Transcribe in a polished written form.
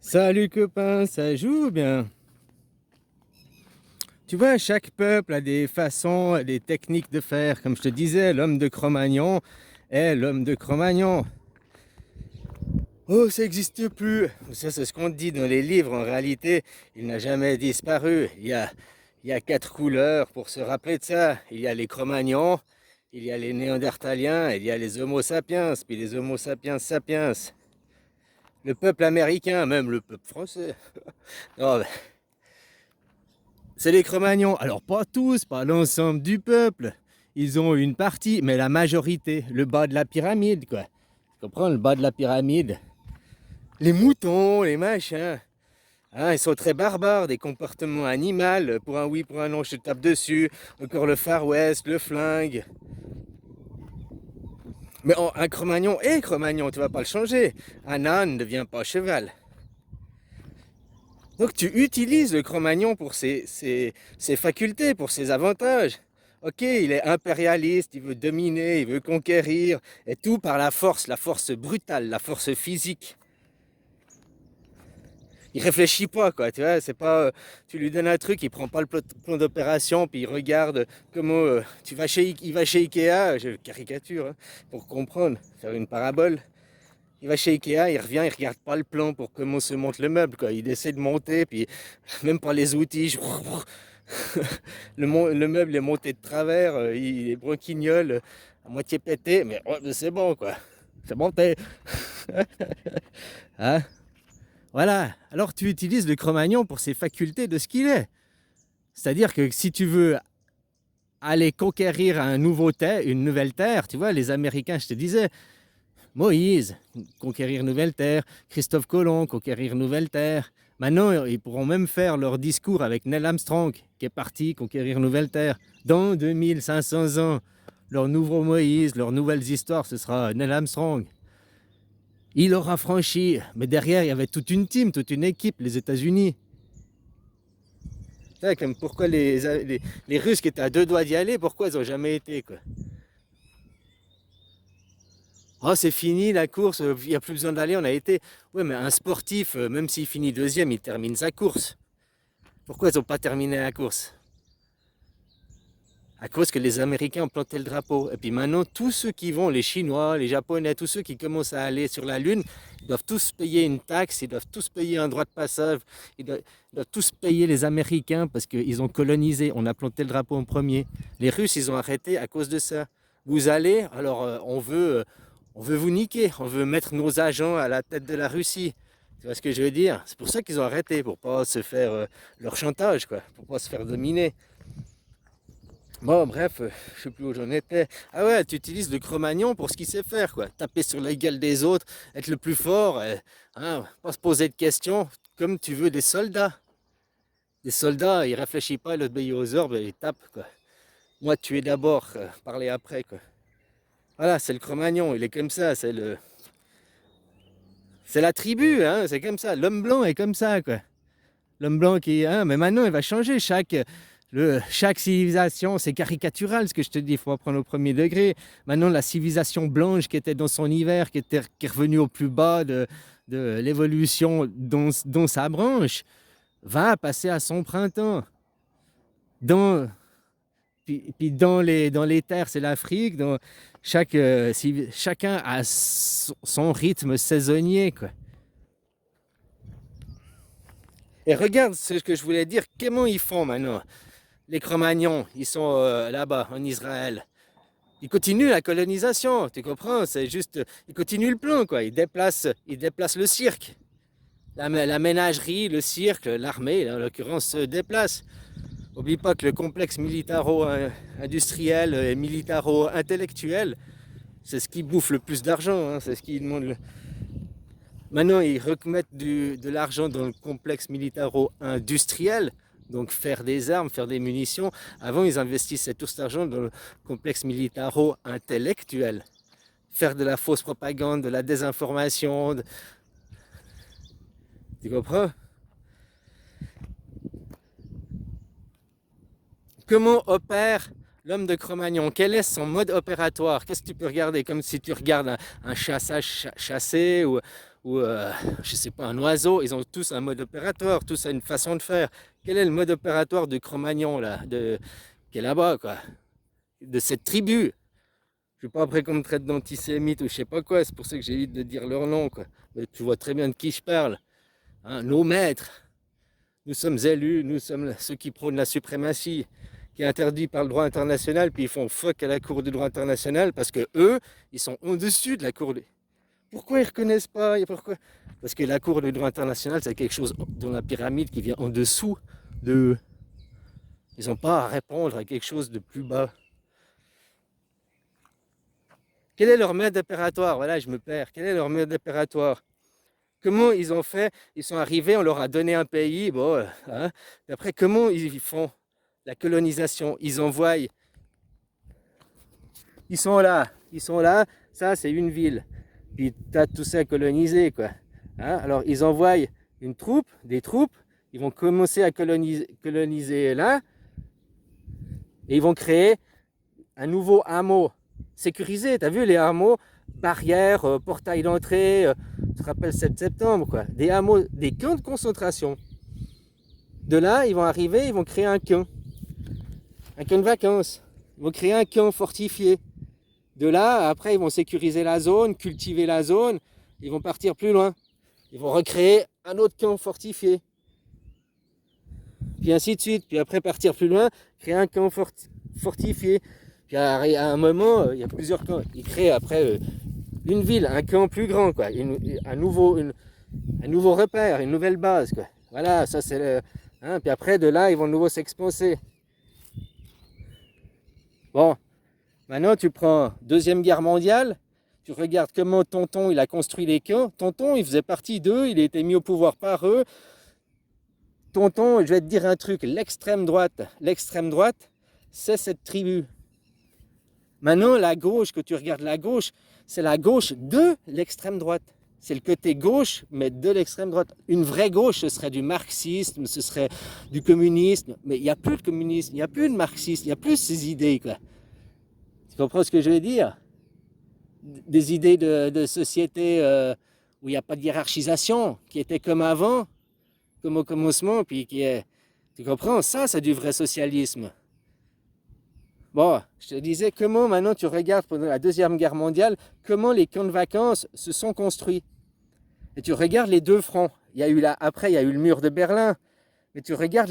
Salut copain, ça joue bien. Tu vois, chaque peuple a des façons, des techniques de faire. Comme je te disais, l'homme de Cro-Magnon est l'homme de Cro-Magnon. Oh, ça n'existe plus. Ça, c'est ce qu'on dit dans les livres. En réalité, il n'a jamais disparu. Il y a quatre couleurs pour se rappeler de ça. Il y a les Cro-Magnons, il y a les Néandertaliens, il y a les Homo sapiens, puis les Homo sapiens sapiens. Le peuple américain, même le peuple français. Non, c'est les Cro-Magnons. Alors pas tous, pas l'ensemble du peuple. Ils ont une partie, mais la majorité, le bas de la pyramide, quoi. Tu comprends, le bas de la pyramide. Les moutons, les machins. Hein, ils sont très barbares, des comportements animaux. Pour un oui, pour un non, je te tape dessus. Encore le Far West, le flingue. Mais un Cro-Magnon est Cro-Magnon, tu vas pas le changer. Un âne ne devient pas cheval. Donc tu utilises le Cro-Magnon pour ses facultés, pour ses avantages. Ok, il est impérialiste, il veut dominer, il veut conquérir, et tout par la force brutale, la force physique. Il réfléchit pas, quoi, tu vois, c'est pas, tu lui donnes un truc, il prend pas le plan d'opération, puis il regarde comment, il va chez Ikea, je caricature, hein, pour comprendre, faire une parabole. Il va chez Ikea, il revient, il regarde pas le plan pour comment se monte le meuble, quoi. Il essaie de monter, puis même pas les outils. Le meuble est monté de travers, il est broquignol, à moitié pété, mais oh, c'est bon, quoi. C'est monté. Hein? Voilà. Alors tu utilises le Cro-Magnon pour ses facultés de ce qu'il est. C'est-à-dire que si tu veux aller conquérir une nouvelle terre, tu vois, les Américains, je te disais, Moïse, conquérir nouvelle terre, Christophe Colomb, conquérir nouvelle terre. Maintenant, ils pourront même faire leur discours avec Neil Armstrong, qui est parti conquérir nouvelle terre. Dans 2500 ans, leur nouveau Moïse, leurs nouvelles histoires, ce sera Neil Armstrong. Il aura franchi, mais derrière, il y avait toute une team, toute une équipe, les États-Unis. Comme pourquoi les Russes qui étaient à deux doigts d'y aller, pourquoi ils n'ont jamais été, quoi. Oh, c'est fini la course, il n'y a plus besoin d'aller, on a été. Ouais, mais un sportif, même s'il finit deuxième, il termine sa course. Pourquoi ils n'ont pas terminé la course? À cause que les Américains ont planté le drapeau. Et puis maintenant, tous ceux qui vont, les Chinois, les Japonais, tous ceux qui commencent à aller sur la Lune, ils doivent tous payer une taxe, ils doivent tous payer un droit de passage, ils doivent tous payer les Américains parce qu'ils ont colonisé, on a planté le drapeau en premier. Les Russes, ils ont arrêté à cause de ça. Vous allez, alors on veut vous niquer, on veut mettre nos agents à la tête de la Russie. Tu vois ce que je veux dire? C'est pour ça qu'ils ont arrêté, pour pas se faire leur chantage, quoi, pour pas se faire dominer. Bon, bref, je sais plus où j'en étais. Ah ouais, tu utilises le Cro-Magnon pour ce qu'il sait faire, quoi. Taper sur la gueule des autres, être le plus fort, hein, pas se poser de questions, comme tu veux des soldats. Des soldats, ils réfléchissent pas, ils obéissent aux ordres, ils tapent, quoi. Moi, tuer d'abord, parler après, quoi. Voilà, c'est le Cro-Magnon, il est comme ça, c'est la tribu, hein, c'est comme ça. L'homme blanc est comme ça, quoi. L'homme blanc qui, hein, mais maintenant, il va changer. Chaque civilisation, c'est caricatural ce que je te dis, il faut apprendre au premier degré. Maintenant, la civilisation blanche qui était dans son hiver, qui est revenue au plus bas de l'évolution dont sa branche, va passer à son printemps. Dans, puis dans les terres, c'est l'Afrique. Chacun a son rythme saisonnier, quoi. Et regarde ce que je voulais dire, comment ils font maintenant. Les Cro-Magnons, ils sont là-bas, en Israël. Ils continuent la colonisation, tu comprends? C'est juste, ils continuent le plan, quoi. Ils déplacent le cirque. La ménagerie, le cirque, l'armée, en l'occurrence, se déplacent. N'oublie pas que le complexe militaro-industriel et militaro-intellectuel, c'est ce qui bouffe le plus d'argent, hein, c'est ce qui demande le... Maintenant, ils remettent de l'argent dans le complexe militaro-industriel, donc faire des armes, faire des munitions. Avant, ils investissaient tout cet argent dans le complexe militaro-intellectuel. Faire de la fausse propagande, de la désinformation. Tu comprends? Comment opère l'homme de Cro-Magnon? Quel est son mode opératoire? Qu'est-ce que tu peux regarder? Comme si tu regardes un chassage chassé ou je sais pas, un oiseau, ils ont tous un mode opératoire, tous une façon de faire. Quel est le mode opératoire de Cro-Magnon là, qui est là-bas, quoi, de cette tribu? Je suis pas après qu'on me traite d'antisémite ou je sais pas quoi, c'est pour ça que j'évite de dire leur nom, quoi. Mais tu vois très bien de qui je parle. Hein, nos maîtres, nous sommes élus, nous sommes ceux qui prônent la suprématie, qui est interdit par le droit international, puis ils font fuck à la Cour du droit international parce que eux, ils sont au-dessus de la Cour. Pourquoi ils ne reconnaissent pas? Et pourquoi? Parce que la Cour du droit international, c'est quelque chose dans la pyramide qui vient en dessous de. Ils n'ont pas à répondre à quelque chose de plus bas. Quel est leur mode opératoire? Voilà, je me perds. Quel est leur mode opératoire? Comment ils ont fait? Ils sont arrivés, on leur a donné un pays. Bon, hein. Et après, comment ils font la colonisation? Ils envoient. Ils sont là. Ça, c'est une ville. Puis tu as tout ça colonisé, quoi. Hein? Alors, ils envoient des troupes. Ils vont commencer à coloniser là. Et ils vont créer un nouveau hameau sécurisé. Tu as vu les hameaux? Barrières, portail d'entrée, tu te rappelles 7 septembre, quoi. Des hameaux, des camps de concentration. De là, ils vont arriver, ils vont créer un camp de vacances. Ils vont créer un camp fortifié. De là, après, ils vont sécuriser la zone, cultiver la zone. Ils vont partir plus loin. Ils vont recréer un autre camp fortifié. Puis ainsi de suite. Puis après, partir plus loin, créer un camp fortifié. Puis à un moment, il y a plusieurs camps. Ils créent après une ville, un camp plus grand, quoi. Un nouveau repère, une nouvelle base, quoi. Voilà, ça c'est le. Hein, puis après, de là, ils vont de nouveau s'expanser. Bon, maintenant tu prends Deuxième Guerre mondiale, tu regardes comment Tonton il a construit les camps. Tonton, il faisait partie d'eux, il a été mis au pouvoir par eux. Tonton, je vais te dire un truc, l'extrême droite, c'est cette tribu. Maintenant, la gauche, que tu regardes la gauche, c'est la gauche de l'extrême droite. C'est le côté gauche, mais de l'extrême droite. Une vraie gauche, ce serait du marxisme, ce serait du communisme. Mais il n'y a plus de communisme, il n'y a plus de marxisme, il n'y a plus ces idées, quoi. Tu comprends ce que je veux dire? Des idées de société où il n'y a pas de hiérarchisation, qui étaient comme avant, comme au commencement, puis qui est... Tu comprends? Ça, c'est du vrai socialisme. Bon, je te disais, comment maintenant tu regardes pendant la Deuxième Guerre mondiale, comment les camps de vacances se sont construits. Et tu regardes les deux fronts. Après, il y a eu le mur de Berlin. Mais tu regardes les